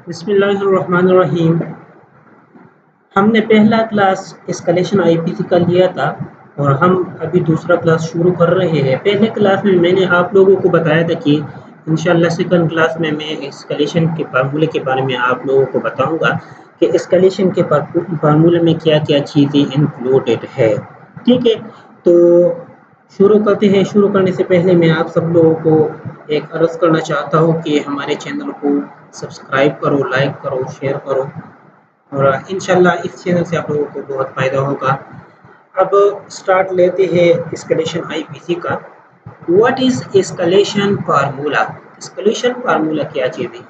بسم اللہ الرحمن الرحیم۔ ہم نے پہلا کلاس اسکلیشن آئی پی سی کا لیا تھا اور ہم ابھی دوسرا کلاس شروع کر رہے ہیں۔ پہلے کلاس میں نے آپ لوگوں کو بتایا تھا کہ انشاءاللہ سیکنڈ کلاس میں اسکلیشن کے فارمولے کے بارے میں آپ لوگوں کو بتاؤں گا کہ اسکلیشن کے فارمولے میں کیا کیا چیزیں انکلوڈیڈ ہے۔ ٹھیک ہے، تو شروع کرتے ہیں۔ شروع کرنے سے پہلے میں آپ سب لوگوں کو ایک عرض کرنا چاہتا ہوں کہ ہمارے چینل کو سبسکرائب کرو، لائک کرو، شیئر کرو اور انشاءاللہ اس چینل سے آپ لوگوں کو بہت فائدہ ہوگا۔ اب سٹارٹ لیتے ہیں اسکلیشن آئی پی سی کا۔ What is escalation formula? Escalation formula کیا چیز ہے؟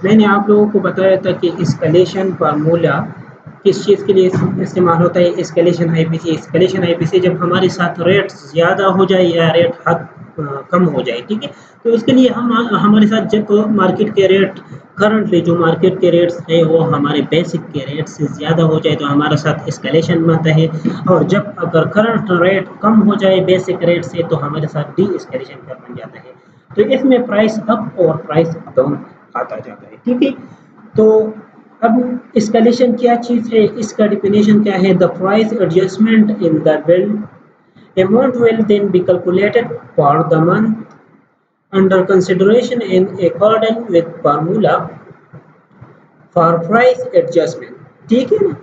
میں نے آپ لوگوں کو بتایا تھا کہ اسکلیشن فارمولا کس چیز کے لیے استعمال ہوتا ہے۔ اسکلیشن آئی پی سی، اسکلیشن آئی پی سی جب ہمارے ساتھ ریٹ زیادہ ہو جائے یا ریٹ حد کم ہو جائے، ٹھیک ہے، تو اس کے لیے ہمارے ساتھ جب مارکیٹ کے ریٹ کرنٹلی جو مارکیٹ کے ریٹس ہے وہ ہمارے بیسک کے ریٹ سے زیادہ ہو جائے تو ہمارے ساتھ اسکلیشن بنتا ہے، اور جب اگر کرنٹ ریٹ کم ہو جائے بیسک ریٹ سے تو ہمارے ساتھ ڈی اسکلیشن کا بن جاتا ہے۔ تو اس میں پرائس اپ اور پرائس ڈاؤن آتا جاتا ہے، ٹھیک ہے۔ تو اب اسکلیشن کیا چیز ہے، اس کا ڈیفینیشن کیا ہے؟ The price adjustment in the bill amount will then be calculated for the month under consideration in accordance with formula for price adjustment۔ ٹھیک ہے نا،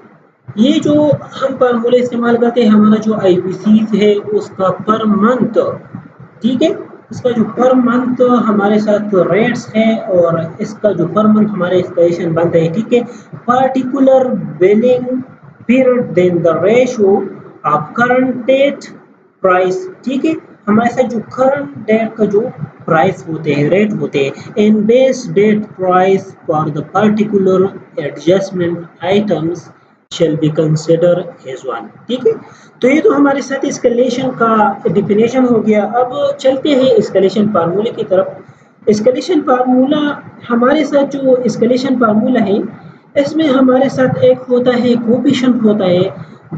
یہ جو ہم فارمولے استعمال کرتے ہیں، ہمارا جو آئی پی سی ہے اس کا پر منتھ، ٹھیک ہے، اس کا جو پر منتھ ہمارے ساتھ ریٹس ہے اور اس کا جو پر منتھ ہمارے اسکلیشن بنتا ہے، ٹھیک ہے، particular billing period then the ratio of current date price, ٹھیک ہے، ہمارے ساتھ جو کرنٹ ڈیٹ کا جو پرائس ہوتے ہیں، ریٹ ہوتے ہیں، ان base date price for the particular adjustment items shall be consider as one. ٹھیک ہے، تو یہ تو ہمارے ساتھ اسکلیشن کا ڈیفینیشن ہو گیا۔ اب چلتے ہیں اسکلیشن فارمولے کی طرف۔ اسکلیشن فارمولا ہمارے ساتھ جو اسکلیشن فارمولا ہے اس میں ہمارے ساتھ ایک ہوتا ہے کوفیشنٹ ہوتا ہے،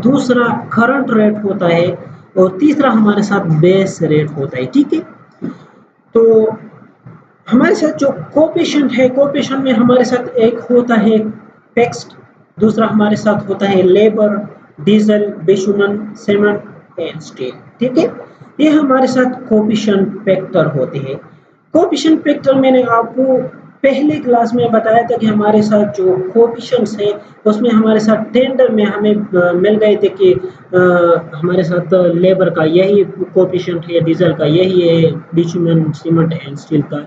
دوسرا کرنٹ ریٹ ہوتا ہے اور تیسرا ہمارے ساتھ بیس ریٹ ہوتا ہے، ٹھیک ہے۔ تو ہمارے ساتھ جو کوفیشنٹ ہے، کوفیشنٹ میں ہمارے ساتھ ایک ہوتا ہے فکسڈ، دوسرا ہمارے ساتھ ہوتا ہے labour, diesel, bitumen, cement and steel, ٹھیک ہے، یہ ہمارے ساتھ کوفیشنٹ فیکٹر ہوتے ہیں۔ کوفیشنٹ فیکٹر میں نے آپ کو پہلے کلاس میں بتایا تھا کہ ہمارے ساتھ جو کوفیشنٹس ہیں اس میں ہمارے ساتھ ٹینڈر میں ہمیں مل گئے تھے کہ ہمارے ساتھ لیبر کا یہی کوفیشنٹ ہے، ڈیزل کا یہی ہے، بیچومن، سیمنٹ اینڈ اسٹیل کا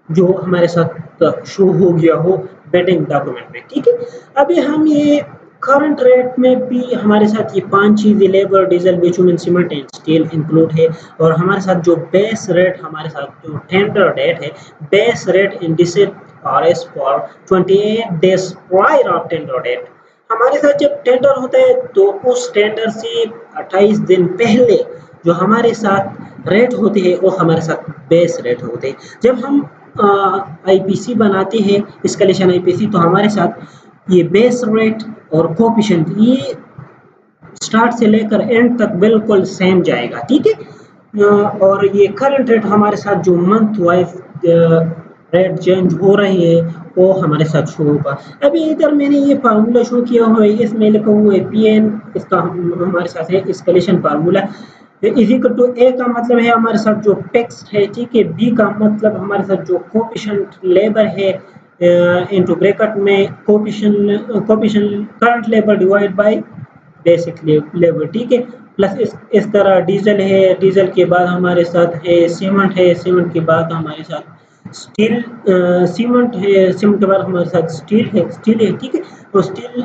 جو ہمارے ساتھ شو ہو گیا ہو بیڈنگ ڈاکومنٹ میں، ٹھیک ہے۔ ابھی ہم یہ کرنٹ ریٹ میں بھی ہمارے ساتھ یہ 5 چیزیں labour, diesel, bitumen, cement and steel include ہے، اور ہمارے ساتھ جو بیس ریٹ، ہمارے ساتھ جو ٹینڈر ڈیٹ ہے، base rate indices R S for 28 days prior of tender date۔ ہمارے ساتھ جب ٹینڈر ہوتا ہے تو اس ٹینڈر سے 28 دن پہلے جو ہمارے ساتھ ریٹ ہوتے ہیں وہ ہمارے ساتھ بیس ریٹ ہوتے ہیں۔ جب ہم آئی پی سی بناتے ہیں، اسکلیشن آئی پی سی، تو ہمارے ساتھ یہ بیس ریٹ اور کوفیشنٹ یہ سٹارٹ سے لے کر اینڈ تک بالکل سیم جائے گا، ٹھیک ہے، اور یہ کرنٹ ریٹ ہمارے ساتھ جو منتھ وائز ریٹ چینج ہو رہی ہے وہ ہمارے ساتھ شو ہوگا۔ ابھی ادھر میں نے یہ فارمولا شو کیا ہوا ہے، اس میں لکھا ہوا ہے پی این، اس کا ہمارے ساتھ ہے escalation formula is equal to اے کا مطلب ہے ہمارے ساتھ جو فکسڈ ہے، ٹھیک ہے، بی کا مطلب ہمارے ساتھ جو کوفیشنٹ لیبر ہے انٹو بریکٹ میں coefficient current labour divide by basic labour, ٹھیک ہے، پلس اس طرح ڈیزل ہے، ڈیزل کے بعد ہمارے ساتھ ہے سیمنٹ ہے، سیمنٹ کے بعد ہمارے ساتھ اسٹیل، سیمنٹ ہے، سیمنٹ کے بعد ہمارے ساتھ اسٹیل ہے، ٹھیک ہے، اور اسٹیل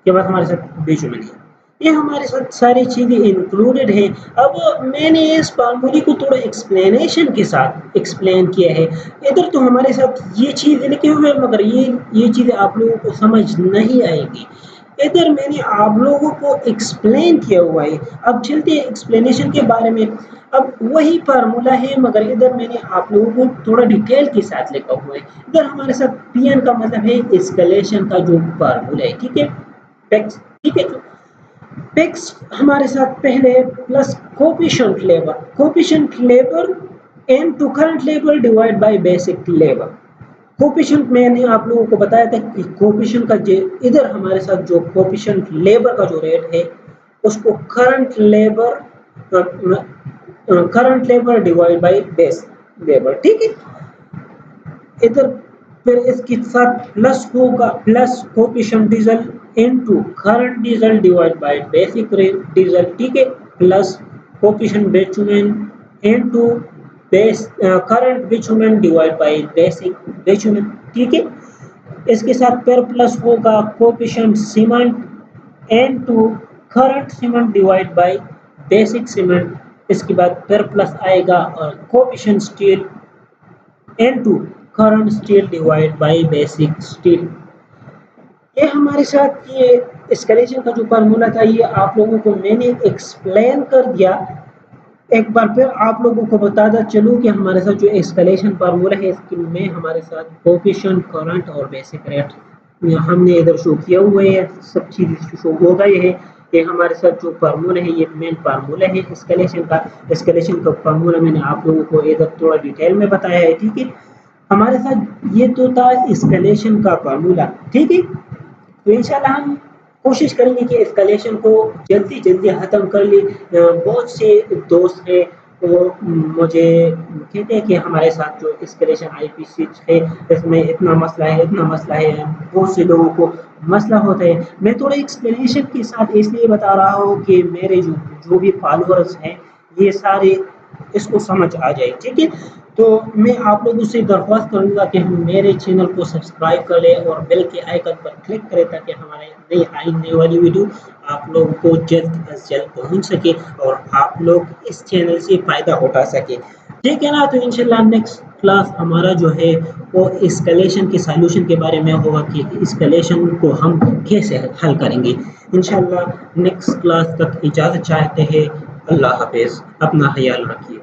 کے بعد ہمارے ساتھ بیچومن ہے۔ یہ ہمارے ساتھ ساری چیزیں انکلوڈیڈ ہے۔ اب میں نے اس فارمولے کو تھوڑا ایکسپلینیشن کے ساتھ ایکسپلین کیا ہے۔ ادھر تو ہمارے ساتھ یہ چیزیں لکھے ہوئے ہیں مگر یہ چیزیں آپ لوگوں کو سمجھ نہیں آئے گی، ادھر میں نے آپ لوگوں کو ایکسپلین کیا ہوا ہے۔ اب چلتے ہیں ایکسپلینیشن کے بارے میں۔ اب وہی فارمولا ہے مگر ادھر میں نے آپ لوگوں کو تھوڑا ڈیٹیل کے ساتھ لکھا ہوا ہے۔ ادھر ہمارے ساتھ پی این کا مطلب ہے اسکلیشن کا جو فارمولا ہے، ٹھیک ہے، ٹھیک ہے، فکس ہمارے ساتھ پہلے plus coefficient labour into current labour divide by basic labour. Coefficient میں نے آپ لوگوں کو بتایا تھا کہ کوفیشنٹ کا ادھر ہمارے ساتھ جو کوفیشنٹ لیبر کا جو ریٹ ہے اس کو current labour divide by base labour, ٹھیک ہے. ادھر پھر اس کے ساتھ پلس ہوگا plus coefficient diesel into current diesel divide by basic diesel, ٹھیک ہے، plus coefficient bitumen into base current bitumen divide by basic bitumen, ٹھیک ہے. اس کے ساتھ پھر پلس ہوگا coefficient cement into current cement divide by basic cement. اس کے بعد پھر پلس آئے گا coefficient steel into current steel divide by basic steel. یہ ہمارے ساتھ یہ اسکلیشن کا جو فارمولا تھا یہ آپ لوگوں کو میں نے ایکسپلین کر دیا. ایک بار پھر آپ لوگوں کو بتاتا چلوں کہ ہمارے ساتھ جو ایکسکلیشن فارمولا ہے اس میں ہمارے ساتھ کوفیشنٹ کرنٹ اور بیسک ریٹ ہم نے ادھر شو کیا ہوا ہے. سب چیز شو ہوگا یہ ہے کہ ہمارے ساتھ جو فارمولا ہے یہ مین فارمولا ہے اسکلیشن کا. اسکلیشن کا فارمولا میں نے آپ لوگوں کو ادھر تھوڑا ڈیٹیل میں بتایا ہے، ٹھیک ہے. ہمارے ساتھ یہ تو تھا اسکلیشن کا فارمولا، ٹھیک ہے. تو انشاءاللہ ہم کوشش کریں گے کہ اسکلیشن کو جلدی جلدی ختم کر لیں. بہت سے دوست ہیں وہ مجھے کہتے ہیں کہ ہمارے ساتھ جو اسکلیشن آئی پی سی ہے اس میں اتنا مسئلہ ہے اتنا مسئلہ ہے. بہت سے لوگوں کو مسئلہ ہوتا ہے. میں تھوڑا ایکسپلینیشن کے ساتھ اس لیے بتا رہا ہوں کہ میرے جو بھی فالوورز ہیں یہ سارے اس کو سمجھ آ جائے، ٹھیک ہے. تو میں آپ لوگوں سے درخواست کروں گا کہ ہم میرے چینل کو سبسکرائب کر لیں اور بیل کے آئیکن پر کلک کریں تاکہ ہمارے آنے والی ویڈیو آپ لوگوں کو جلد از جلد پہنچ سکے اور آپ لوگ اس چینل سے فائدہ اٹھا سکے، ٹھیک ہے نا. تو انشاءاللہ نیکسٹ کلاس ہمارا جو ہے وہ اسکلیشن کے سالوشن کے بارے میں ہوگا کہ اسکلیشن کو ہم کیسے حل کریں گے. انشاءاللہ نیکسٹ کلاس تک اجازت چاہتے ہیں. اللہ حافظ، اپنا خیال رکھیے.